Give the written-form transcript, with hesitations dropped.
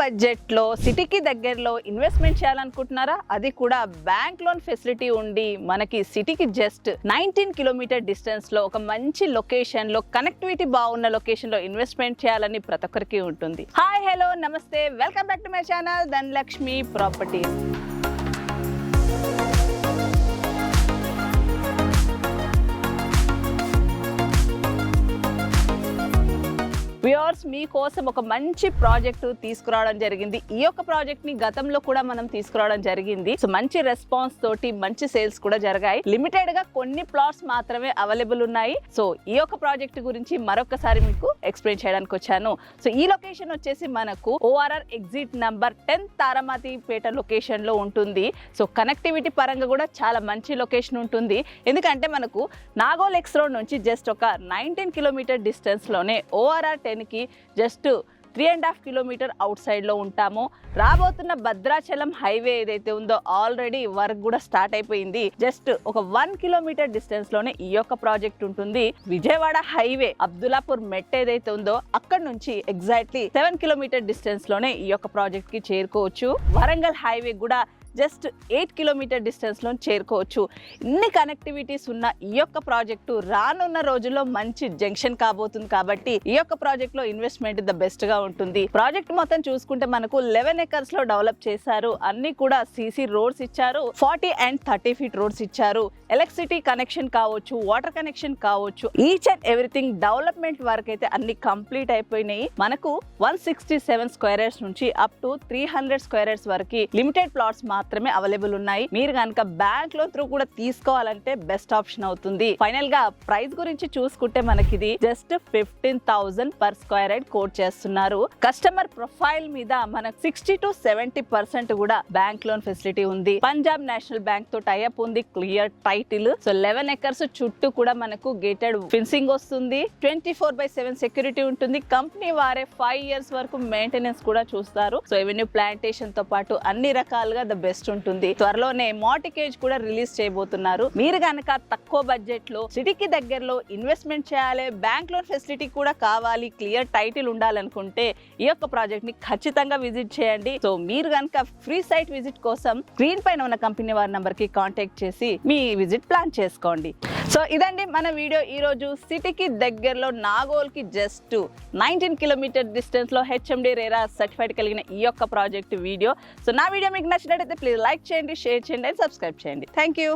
Budget లో సిటీకి దగ్గరలో ఇన్వెస్ట్మెంట్ చేయాలనుకుంటున్నారా? అది కూడా బ్యాంక్ లోన్ ఫెసిలిటీ ఉండి మనకి సిటీకి జస్ట్ 19 కిలోమీటర్ డిస్టెన్స్ లో ఒక మంచి లొకేషన్ లో కనెక్టివిటీ బాగున్న లొకేషన్ లో ఇన్వెస్ట్మెంట్ చేయాలని ప్రతి ఒక్కరికి ఉంటుంది. హాయ్, హలో, నమస్తే, welcome back to my channel Dhanalakshmi properties. Viewers, మీకోసం ఒక మంచి ప్రాజెక్టు తీసుకురావడం జరిగింది. ఈ యొక్క ప్రాజెక్ట్ ని గతంలో కూడా మనం తీసుకురావడం జరిగింది. సో మంచి రెస్పాన్స్ తోటి మంచి సేల్స్ కూడా జరిగాయి. లిమిటెడ్ గా కొన్ని ప్లాట్స్ మాత్రమే అవైలబుల్ ఉన్నాయి. సో ఈ యొక్క ప్రాజెక్ట్ గురించి మరొకసారి మీకు ఎక్స్ప్లెయిన్ చేయడానికి వచ్చాను. సో ఈ లొకేషన్ వచ్చేసి మనకు ORR exit number 10 Taramatipet location లో ఉంటుంది. సో కనెక్టివిటీ పరంగా కూడా చాలా మంచి లొకేషన్ ఉంటుంది. ఎందుకంటే మనకు నాగోల్ ఎక్స్ రోడ్ నుంచి జస్ట్ ఒక 19 కిలోమీటర్ డిస్టెన్స్ లోనే ORR 10 కి జస్ట్ 3.5 కిలోమీటర్ అవుట్ సైడ్ లో ఉంటాము. రాబోతున్న భద్రాచలం హైవే ఏదైతే ఉందో ఆల్రెడీ వర్క్ కూడా స్టార్ట్ అయిపోయింది. జస్ట్ ఒక 1 కిలోమీటర్ డిస్టెన్స్ లోనే ఈ యొక్క ప్రాజెక్ట్ ఉంటుంది. విజయవాడ హైవే అబ్దుల్లాపూర్ మెట్ ఏదైతే ఉందో అక్కడ నుంచి ఎగ్జాక్ట్లీ 7 కిలోమీటర్ డిస్టెన్స్ లోనే ఈ యొక్క ప్రాజెక్ట్ కి చేరుకోవచ్చు. వరంగల్ హైవే కూడా జస్ట్ 8 కిలోమీటర్ డిస్టెన్స్ లో చేరుకోవచ్చు. ఇన్ని కనెక్టివిటీస్ ఉన్న ఈ యొక్క ప్రాజెక్టు రానున్న రోజుల్లో మంచి జంక్షన్ కాబోతుంది. కాబట్టి ఈ యొక్క ప్రాజెక్ట్ లో ఇన్వెస్ట్మెంట్ ద బెస్ట్ గా ఉంటుంది. ప్రాజెక్ట్ మొత్తం చూసుకుంటే మనకు 11 ఎకర్స్ లో డెవలప్ చేశారు. అన్ని కూడా CC రోడ్స్ ఇచ్చారు. 40 and 30 ఫీట్ రోడ్స్ ఇచ్చారు. ఎలక్ట్రిసిటీ కనెక్షన్ కావచ్చు, వాటర్ కనెక్షన్ కావచ్చు, each and everything development work అయితే అన్ని కంప్లీట్ అయిపోయినాయి. మనకు 167 స్క్వేర్ యార్డ్స్ నుంచి అప్ టు 300 స్క్వేర్ యార్డ్స్ వరకు లిమిటెడ్ ప్లాట్స్ మాత్రమే అవైలబుల్ ఉన్నాయి. మీరు కనుక బ్యాంక్ లోన్ త్రూ కూడా తీసుకోవాలంటే బెస్ట్ ఆప్షన్ అవుతుంది. ఫైనల్ గా ప్రైస్ గురించి చూసుకుంటే మనకి ఇది just 15,000 per square yard quote చేస్తున్నారు. కస్టమర్ ప్రొఫైల్ మీద మనకు 60 to 70% కూడా బ్యాంక్ లోన్ ఫెసిలిటీ ఉంది. పంజాబ్ నేషనల్ బ్యాంక్ తో టైఅప్ ఉంది. Clear title. సో 11 ఎకర్స్ చుట్టూ కూడా మనకు గేటెడ్ ఫెన్సింగ్ వస్తుంది. 24/7 సెక్యూరిటీ ఉంటుంది. కంపెనీ వారే 5 ఇయర్స్ వరకు మెయింటెనెన్స్ కూడా చూస్తారు. సో ఎవెన్యూ ప్లాంటేషన్ తో పాటు అన్ని రకాలుగా ద బెస్ట్ ఉంటుంది. త్వరలోనే మార్టిగేజ్ కూడా రిలీజ్ చేయబోతున్నారు. మీరు కనుక తక్కువ బడ్జెట్ లో సిటీకి దగ్గరలో ఇన్వెస్ట్మెంట్ చేయాలి, బ్యాంక్ లోన్ ఫెసిలిటీ కూడా కావాలి, క్లియర్ టైటిల్ ఉండాలనుకుంటే ఈ యొక్క ప్రాజెక్ట్ ని ఖచ్చితంగా విజిట్ చేయండి. సో మీరు కనుక ఫ్రీ సైట్ విజిట్ కోసం స్క్రీన్ పైన ఉన్న కంపెనీ వారి నంబర్ కి కాంటాక్ట్ చేసి మీ విజిట్ ప్లాన్ చేసుకోండి. సో ఇదండి మన వీడియో. ఈ రోజు సిటీకి దగ్గరలో నాగోల్ కి జస్ట్ 19 కిలోమీటర్ డిస్టెన్స్ లో HMD RERA సర్టిఫైడ్ కలిగిన ఈ యొక్క ప్రాజెక్ట్ వీడియో. సో నా వీడియో మీకు నచ్చినట్లయితే ప్లీజ్ లైక్ చేయండి, షేర్ చేయండి అండ్ సబ్స్క్రైబ్ చేయండి. Thank you.